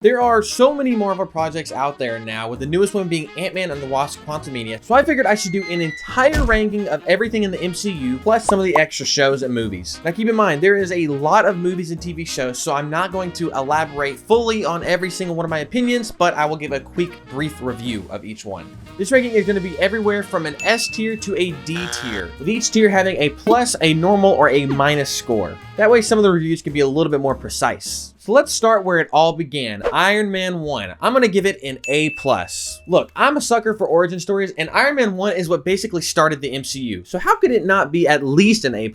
There are so many Marvel projects out there now, with the newest one being Ant-Man and the Wasp: Quantumania, so I figured I should do an entire ranking of everything in the MCU, plus some of the extra shows and movies. Now keep in mind, there is a lot of movies and TV shows, so I'm not going to elaborate fully on every single one of my opinions, but I will give a quick, brief review of each one. This ranking is going to be everywhere from an S tier to a D tier, with each tier having a plus, a normal, or a minus score. That way some of the reviews can be a little bit more precise. So let's start where it all began. Iron Man 1. I'm going to give it an A+. Look, I'm a sucker for origin stories, and Iron Man 1 is what basically started the MCU. So how could it not be at least an A+?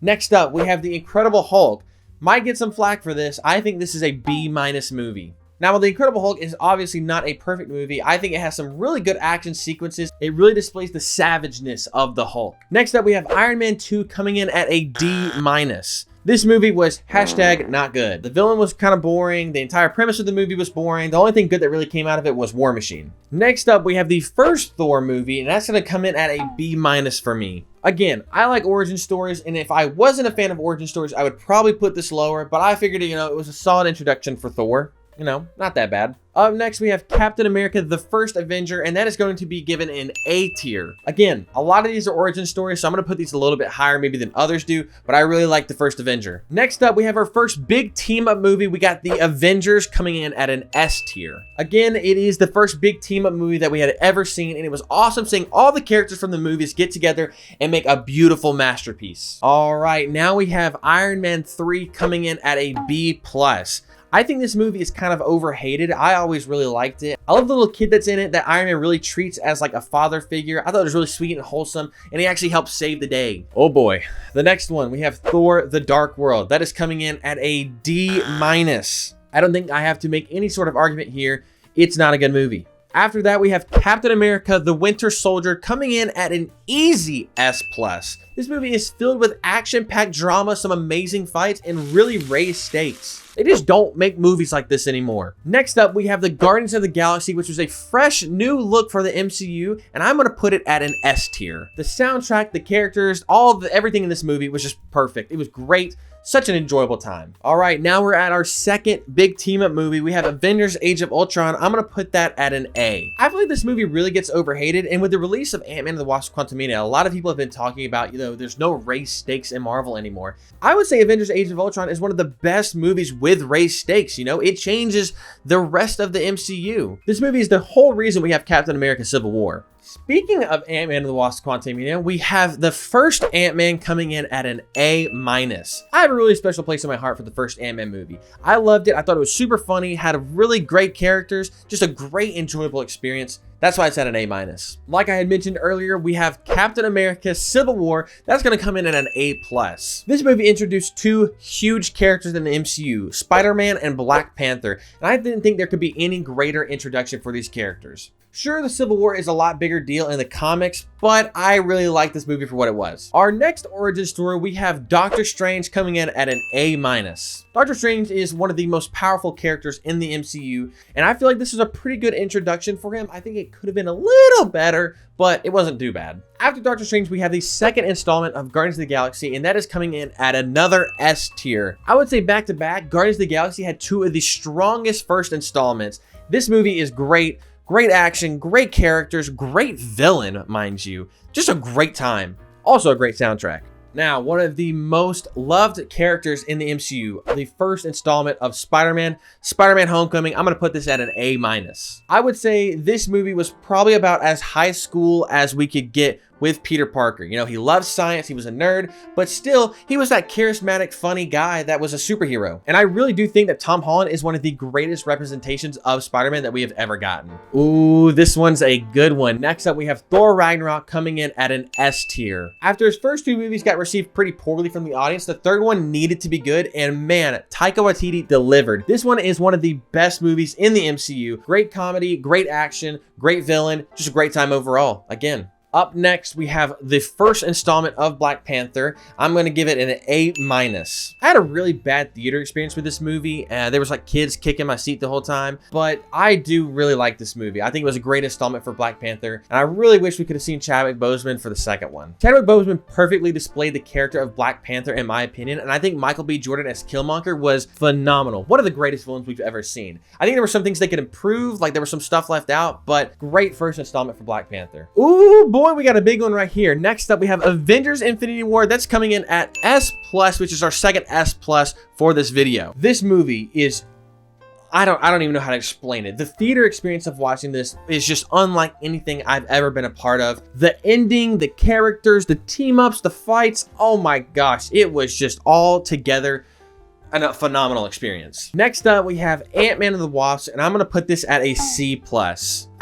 Next up, we have The Incredible Hulk. Might get some flack for this. I think this is a B- movie. Now, while The Incredible Hulk is obviously not a perfect movie, I think it has some really good action sequences. It really displays the savageness of the Hulk. Next up, we have Iron Man 2 coming in at a D-. This movie was #not good. The villain was kind of boring. The entire premise of the movie was boring. The only thing good that really came out of it was War Machine. Next up, we have the first Thor movie, and that's going to come in at a B- for me. Again, I like origin stories, and if I wasn't a fan of origin stories, I would probably put this lower, but I figured, it was a solid introduction for Thor. Not that bad. Up next, we have Captain America, the First Avenger, and that is going to be given an A tier. Again, a lot of these are origin stories, so I'm going to put these a little bit higher maybe than others do, but I really like the First Avenger. Next up, we have our first big team-up movie. We got the Avengers coming in at an S tier. Again, it is the first big team-up movie that we had ever seen, and it was awesome seeing all the characters from the movies get together and make a beautiful masterpiece. All right, now we have Iron Man 3 coming in at a B+. I think this movie is kind of overhated. I always really liked it. I love the little kid that's in it that Iron Man really treats as like a father figure. I thought it was really sweet and wholesome, and he actually helped save the day. Oh boy. The next one, we have Thor: The Dark World. That is coming in at a D-. I don't think I have to make any sort of argument here. It's not a good movie. After that, we have Captain America: The Winter Soldier coming in at an easy S+. This movie is filled with action-packed drama, some amazing fights, and really raised stakes. They just don't make movies like this anymore. Next up, we have the Guardians of the Galaxy, which was a fresh new look for the MCU, and I'm going to put it at an S tier. The soundtrack, the characters, everything in this movie was just perfect. It was great. Such an enjoyable time. All right, now we're at our second big team-up movie. We have Avengers: Age of Ultron. I'm going to put that at an A. I feel like this movie really gets overhated, and with the release of Ant-Man and the Wasp: Quantumania, a lot of people have been talking about, there's no race stakes in Marvel anymore. I would say Avengers: Age of Ultron is one of the best movies with race stakes. It changes the rest of the MCU. This movie is the whole reason we have Captain America: Civil War. Speaking of Ant-Man and the Wasp: Quantumania, we have the first Ant-Man coming in at an A-. I have a really special place in my heart for the first Ant-Man movie. I loved it. I thought it was super funny, had really great characters, just a great enjoyable experience. That's why it's at an A-. Like I had mentioned earlier, we have Captain America: Civil War. That's going to come in at an A+. This movie introduced two huge characters in the MCU, Spider-Man and Black Panther, and I didn't think there could be any greater introduction for these characters. Sure, the Civil War is a lot bigger deal in the comics, but I really like this movie for what it was. Our next origin story, we have Doctor Strange coming in at an A-. Doctor Strange is one of the most powerful characters in the MCU, and I feel like this is a pretty good introduction for him. I think it could have been a little better, but it wasn't too bad. After Doctor Strange, we have the second installment of Guardians of the Galaxy, and that is coming in at another S tier. I would say back to back, Guardians of the Galaxy had two of the strongest first installments. This movie is great. Great action, great characters, great villain, mind you. Just a great time. Also a great soundtrack. Now, one of the most loved characters in the MCU, the first installment of Spider-Man Homecoming, I'm going to put this at an A-. I would say this movie was probably about as high school as we could get with Peter Parker. He loved science, he was a nerd, but still, he was that charismatic, funny guy that was a superhero. And I really do think that Tom Holland is one of the greatest representations of Spider-Man that we have ever gotten. Ooh, this one's a good one. Next up, we have Thor Ragnarok coming in at an S tier. After his first two movies got received pretty poorly from the audience, the third one needed to be good, and man, Taika Waititi delivered. This one is one of the best movies in the MCU. Great comedy, great action, great villain, just a great time overall. Again, Up next, we have the first installment of Black Panther. I'm going to give it an A-. I had a really bad theater experience with this movie. There was like kids kicking my seat the whole time, but I do really like this movie. I think it was a great installment for Black Panther, and I really wish we could have seen Chadwick Boseman for the second one. Chadwick Boseman perfectly displayed the character of Black Panther, in my opinion, and I think Michael B. Jordan as Killmonger was phenomenal. One of the greatest villains we've ever seen. I think there were some things they could improve, like there was some stuff left out, but great first installment for Black Panther. Ooh, boy, we got a big one right here. Next up, we have Avengers Infinity War. That's coming in at S+, which is our second S+ for this video. This movie is, I don't even know how to explain it. The theater experience of watching this is just unlike anything I've ever been a part of. The ending, the characters, the team-ups, the fights, oh my gosh, it was just all together and a phenomenal experience. Next up, we have Ant-Man and the Wasp, and I'm gonna put this at a C+.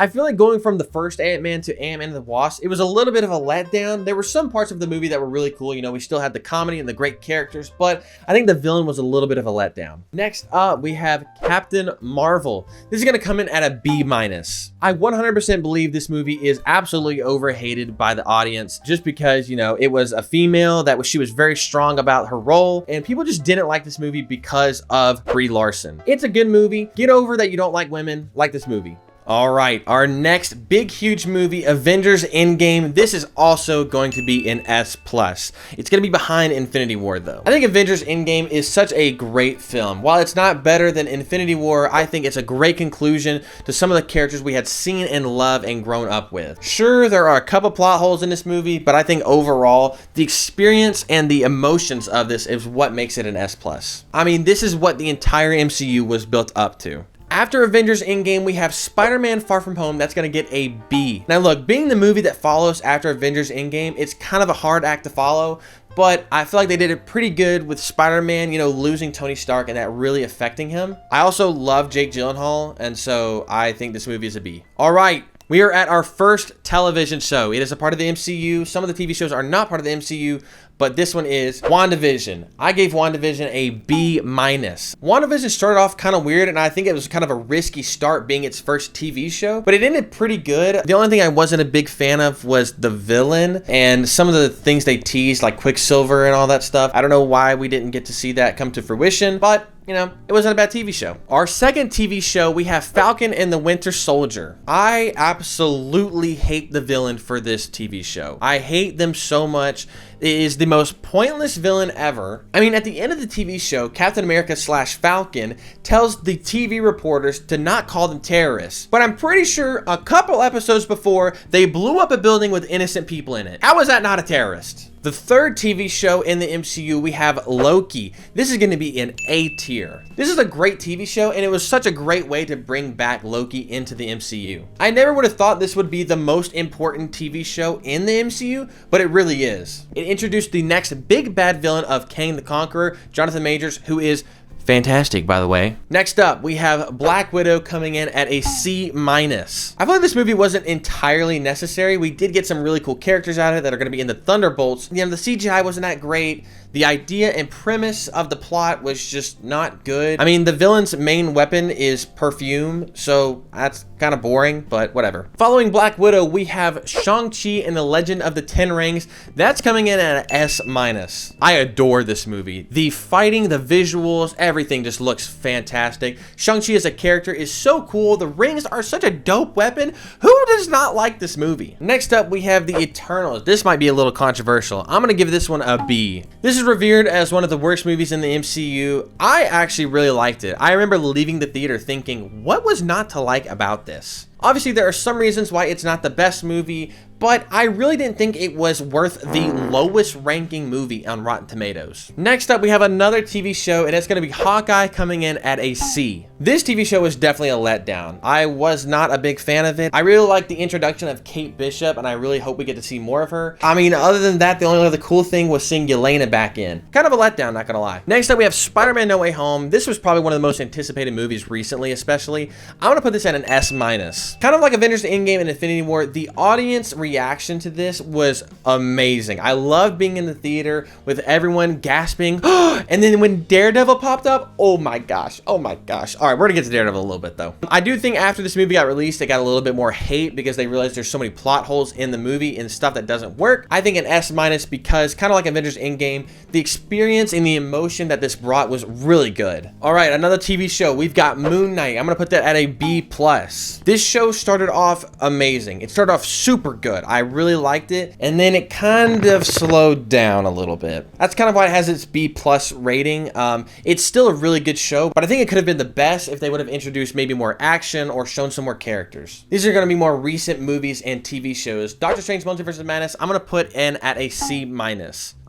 I feel like going from the first Ant-Man to Ant-Man and the Wasp, it was a little bit of a letdown. There were some parts of the movie that were really cool. You know, we still had the comedy and the great characters, but I think the villain was a little bit of a letdown. Next up, we have Captain Marvel. This is gonna come in at a B-. I 100% believe this movie is absolutely overhated by the audience just because, you know, it was a female she was very strong about her role, and people just didn't like this movie because of Brie Larson. It's a good movie. Get over that you don't like women. Like this movie. All right, our next big, huge movie, Avengers Endgame. This is also going to be an S+. It's going to be behind Infinity War, though. I think Avengers Endgame is such a great film. While it's not better than Infinity War, I think it's a great conclusion to some of the characters we had seen and loved and grown up with. Sure, there are a couple plot holes in this movie, but I think overall, the experience and the emotions of this is what makes it an S+. I mean, this is what the entire MCU was built up to. After Avengers Endgame, we have Spider-Man Far From Home. That's going to get a B. Now look, being the movie that follows after Avengers Endgame, it's kind of a hard act to follow, but I feel like they did it pretty good with Spider-Man, you know, losing Tony Stark and that really affecting him. I also love Jake Gyllenhaal, and so I think this movie is a B. All right. We are at our first television show. It is a part of the MCU. Some of the TV shows are not part of the MCU, but this one is WandaVision. I gave WandaVision a B-. WandaVision started off kind of weird, and I think it was kind of a risky start being its first TV show, but it ended pretty good. The only thing I wasn't a big fan of was the villain and some of the things they teased, like Quicksilver and all that stuff. I don't know why we didn't get to see that come to fruition, but you know, it wasn't a bad TV show. Our second TV show, we have Falcon and the Winter Soldier. I absolutely hate the villain for this TV show. I hate them so much. It is the most pointless villain ever. I mean, at the end of the TV show, Captain America / Falcon tells the TV reporters to not call them terrorists. But I'm pretty sure a couple episodes before, they blew up a building with innocent people in it. How is that not a terrorist? The third TV show in the MCU, we have Loki. This is going to be an A tier. This is a great TV show, and it was such a great way to bring back Loki into the MCU. I never would have thought this would be the most important TV show in the MCU, but it really is. It introduced the next big bad villain of Kang the Conqueror, Jonathan Majors, who is fantastic, by the way. Next up, we have Black Widow coming in at a C-. I feel like this movie wasn't entirely necessary. We did get some really cool characters out of it that are going to be in the Thunderbolts. You know, the CGI wasn't that great. The idea and premise of the plot was just not good. I mean, the villain's main weapon is perfume, so that's kind of boring, but whatever. Following Black Widow, we have Shang-Chi and the Legend of the Ten Rings. That's coming in at an S-. I adore this movie. The fighting, the visuals, everything just looks fantastic. Shang-Chi as a character is so cool. The rings are such a dope weapon. Who does not like this movie? Next up, we have the Eternals. This might be a little controversial. I'm gonna give this one a B. This is revered as one of the worst movies in the MCU. I actually really liked it. I remember leaving the theater thinking, what was not to like about this? Obviously, there are some reasons why it's not the best movie, but I really didn't think it was worth the lowest ranking movie on Rotten Tomatoes. Next up, we have another TV show, and it's going to be Hawkeye coming in at a C. This TV show was definitely a letdown. I was not a big fan of it. I really like the introduction of Kate Bishop, and I really hope we get to see more of her. I mean, other than that, the only other cool thing was seeing Yelena back in. Kind of a letdown, not gonna lie. Next up, we have Spider-Man No Way Home. This was probably one of the most anticipated movies recently, especially. I'm gonna put this at an S-. Kind of like Avengers Endgame and Infinity War, the audience reaction to this was amazing. I loved being in the theater with everyone gasping. And then when Daredevil popped up, oh my gosh. All All right, we're gonna get to Daredevil a little bit though. I do think after this movie got released, it got a little bit more hate because they realized there's so many plot holes in the movie and stuff that doesn't work. I think an S- because kind of like Avengers Endgame, the experience and the emotion that this brought was really good. All right, another TV show. We've got Moon Knight. I'm gonna put that at a B+. This show started off amazing. It started off super good. I really liked it, and then it kind of slowed down a little bit. That's kind of why it has its B+ rating. It's still a really good show, but I think it could have been the best if they would have introduced maybe more action or shown some more characters. These are going to be more recent movies and TV shows. Doctor Strange Multiverse of Madness, I'm going to put in at a C-.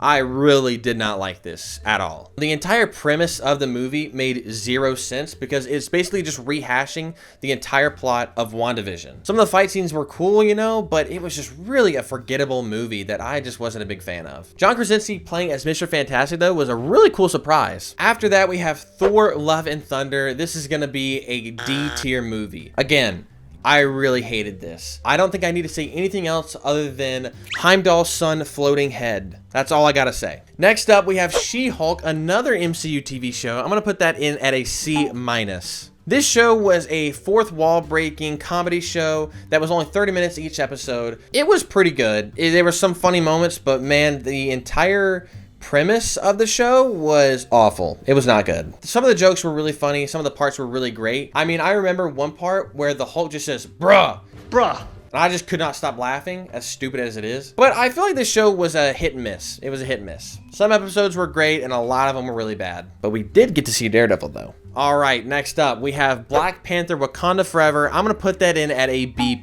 I really did not like this at all. The entire premise of the movie made zero sense because it's basically just rehashing the entire plot of WandaVision. Some of the fight scenes were cool, you know, but it was just really a forgettable movie that I just wasn't a big fan of. John Krasinski playing as Mr. Fantastic, though, was a really cool surprise. After that, we have Thor: Love and Thunder. This is going to be a D-tier movie. Again, I really hated this. I don't think I need to say anything else other than Heimdall's son floating head. That's all I gotta say. Next up, we have She-Hulk, another MCU TV show. I'm gonna put that in at a C-. This show was a fourth wall breaking comedy show that was only 30 minutes each episode. It was pretty good. There were some funny moments, but man, the entire premise of the show was awful. It was not good. Some of the jokes were really funny. Some of the parts were really great. I mean, I remember one part where the Hulk just says, bruh. And I just could not stop laughing, as stupid as it is. But I feel like this show was a hit and miss. It was a hit and miss. Some episodes were great and a lot of them were really bad. But we did get to see Daredevil though. All right, next up, we have Black Panther: Wakanda Forever. I'm going to put that in at a B+.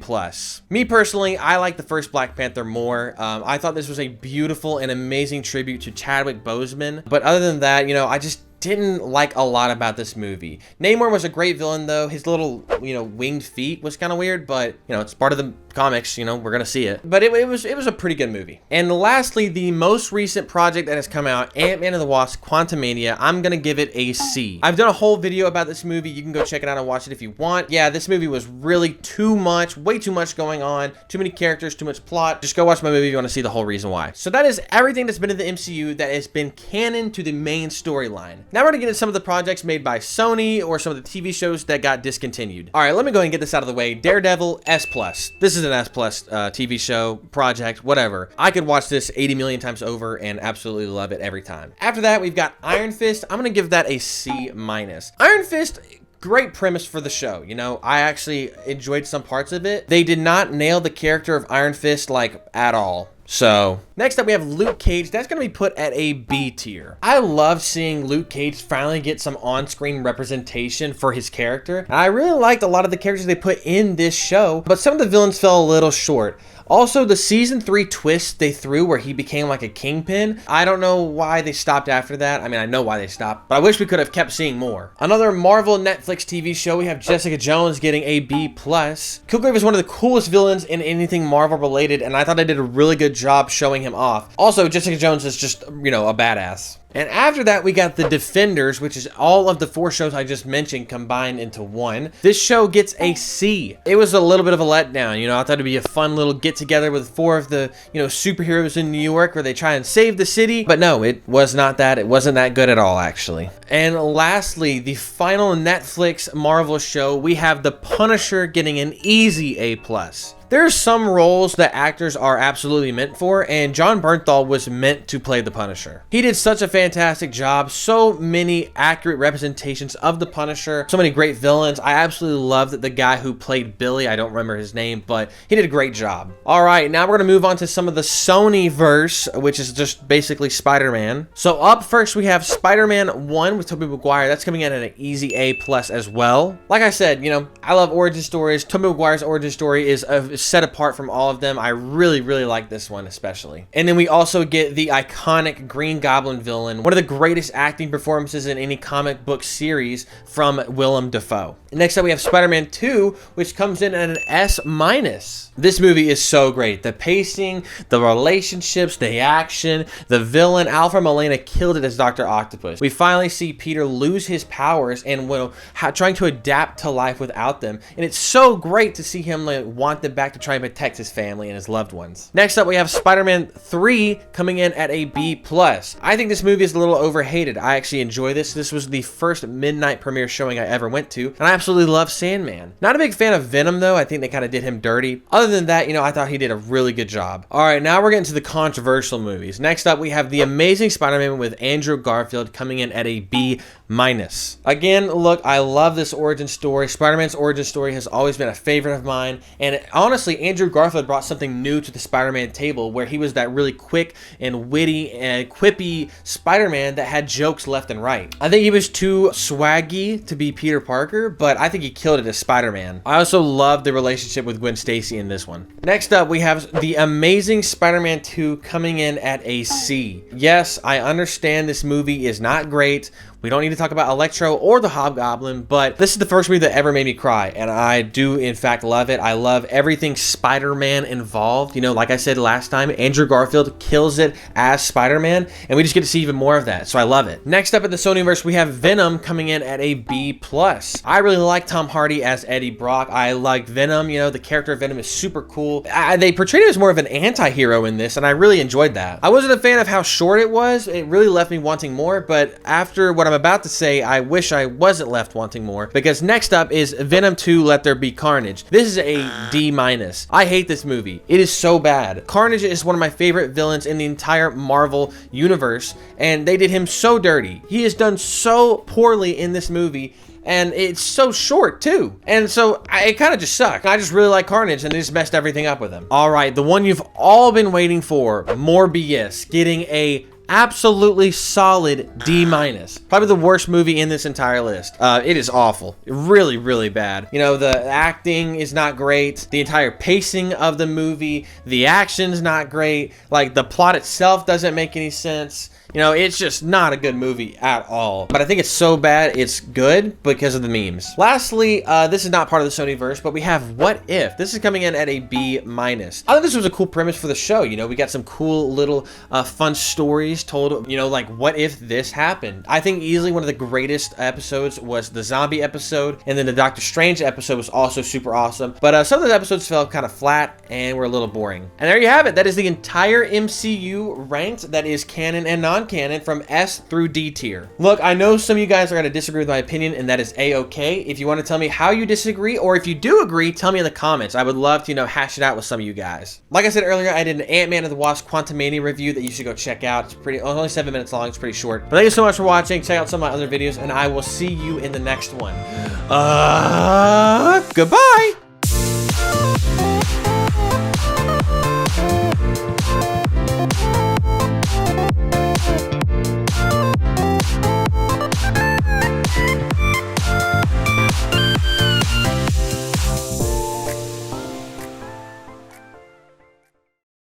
Me personally, I like the first Black Panther more. I thought this was a beautiful and amazing tribute to Chadwick Boseman. But other than that, you know, I just didn't like a lot about this movie. Namor was a great villain though. His little, you know, winged feet was kind of weird, but you know, it's part of the comics, you know, we're gonna see it. But it was a pretty good movie. And lastly, the most recent project that has come out, Ant-Man and the Wasp: Quantumania, I'm gonna give it a C. I've done a whole video about this movie. You can go check it out and watch it if you want. Yeah, this movie was really too much, way too much going on, too many characters, too much plot. Just go watch my movie if you want to see the whole reason why. So that is everything that's been in the MCU that has been canon to the main storyline. Now we're gonna get into some of the projects made by Sony or some of the TV shows that got discontinued. All right, let me go ahead and get this out of the way. Daredevil, S+. This is an S+ TV show, project, whatever. I could watch this 80 million times over and absolutely love it every time. After that, we've got Iron Fist. I'm gonna give that a C-. Iron Fist, great premise for the show. You know, I actually enjoyed some parts of it. They did not nail the character of Iron Fist like at all. So, next up we have Luke Cage. That's going to be put at a B tier. I love seeing Luke Cage finally get some on-screen representation for his character. And I really liked a lot of the characters they put in this show, but some of the villains fell a little short. Also, the season 3 twist they threw where he became like a kingpin, I don't know why they stopped after that. I mean, I know why they stopped, but I wish we could have kept seeing more. Another Marvel Netflix TV show, we have Jessica Jones getting a B+. Kilgrave is one of the coolest villains in anything Marvel related, and I thought I did a really good job showing him off. Also, Jessica Jones is just, you know, a badass. And after that, we got The Defenders, which is all of the 4 shows I just mentioned combined into one. This show gets a C. It was a little bit of a letdown. You know, I thought it'd be a fun little get together with 4 of the, you know, superheroes in New York where they try and save the city. But no, it was not that. It wasn't that good at all, actually. And lastly, the final Netflix Marvel show, we have The Punisher getting an easy A+. There are some roles that actors are absolutely meant for, and Jon Bernthal was meant to play the Punisher. He did such a fantastic job, so many accurate representations of the Punisher, so many great villains. I absolutely loved the guy who played Billy. I don't remember his name, but he did a great job. All right, now we're going to move on to some of the Sony-verse, which is just basically Spider-Man. So up first, we have Spider-Man 1 with Tobey Maguire. That's coming in at an easy A+ as well. Like I said, you know, I love origin stories. Tobey Maguire's origin story is set apart from all of them. I really like this one especially. And then we also get the iconic Green Goblin villain, one of the greatest acting performances in any comic book series from Willem Dafoe. Next up we have Spider-Man 2, which comes in at an S-. This movie is so great. The pacing, the relationships, the action, the villain, Alfred Molina killed it as Dr. Octopus. We finally see Peter lose his powers and trying to adapt to life without them. And it's so great to see him want them back to try and protect his family and his loved ones. Next up, we have Spider-Man 3 coming in at a B+. I think this movie movie is a little overhated. I actually enjoy this. This was the first midnight premiere showing I ever went to, and I absolutely love Sandman. Not a big fan of Venom, though. I think they kind of did him dirty. Other than that, you know, I thought he did a really good job. All right, now we're getting to the controversial movies. Next up, we have The Amazing Spider-Man with Andrew Garfield coming in at a B-. Again, look, I love this origin story. Spider-Man's origin story has always been a favorite of mine, and honestly, Andrew Garfield brought something new to the Spider-Man table, where he was that really quick and witty and quippy Spider-Man that had jokes left and right. I think he was too swaggy to be Peter Parker, but I think he killed it as Spider-Man. I also love the relationship with Gwen Stacy in this one. Next up, we have The Amazing Spider-Man 2 coming in at a C. Yes, I understand this movie is not great. We don't need to talk about Electro or the Hobgoblin, but this is the first movie that ever made me cry, and I do, in fact, love it. I love everything Spider-Man involved. You know, like I said last time, Andrew Garfield kills it as Spider-Man, and we just get to see even more of that, so I love it. Next up in the Sonyverse, we have Venom coming in at a B+. I really like Tom Hardy as Eddie Brock. I like Venom. You know, the character of Venom is super cool. They portrayed him as more of an anti-hero in this, and I really enjoyed that. I wasn't a fan of how short it was. It really left me wanting more, but after what I'm about to say, I wish I wasn't left wanting more, because next up is Venom 2 Let There Be Carnage. This is a D-. I hate this movie. It is so bad. Carnage is one of my favorite villains in the entire Marvel universe, and they did him so dirty. He is done so poorly in this movie, and it's so short too. And so it kind of just sucked. I just really like Carnage, and they just messed everything up with him. All right, the one you've all been waiting for, Morbius, getting a absolutely solid D-. Probably the worst movie in this entire list. It is awful. Really, really bad. You know, the acting is not great. The entire pacing of the movie, the action's not great. Like, the plot itself doesn't make any sense. You know, it's just not a good movie at all. But I think it's so bad, it's good because of the memes. Lastly, this is not part of the Sonyverse, but we have What If. This is coming in at a B-. I thought this was a cool premise for the show. You know, we got some cool little fun stories told, you know, like, what if this happened? I think easily one of the greatest episodes was the zombie episode, and then the Doctor Strange episode was also super awesome. But some of those episodes felt kind of flat and were a little boring. And there you have it. That is the entire MCU ranked. That is canon and non-canon from S through D tier. Look, I know some of you guys are going to disagree with my opinion, and that is A-okay. If you want to tell me how you disagree, or if you do agree, tell me in the comments. I would love to, you know, hash it out with some of you guys. Like I said earlier, I did an Ant-Man and the Wasp Quantumania review that you should go check out. It's pretty, only 7 minutes long. It's pretty short. But thank you so much for watching. Check out some of my other videos, and I will see you in the next one. Goodbye.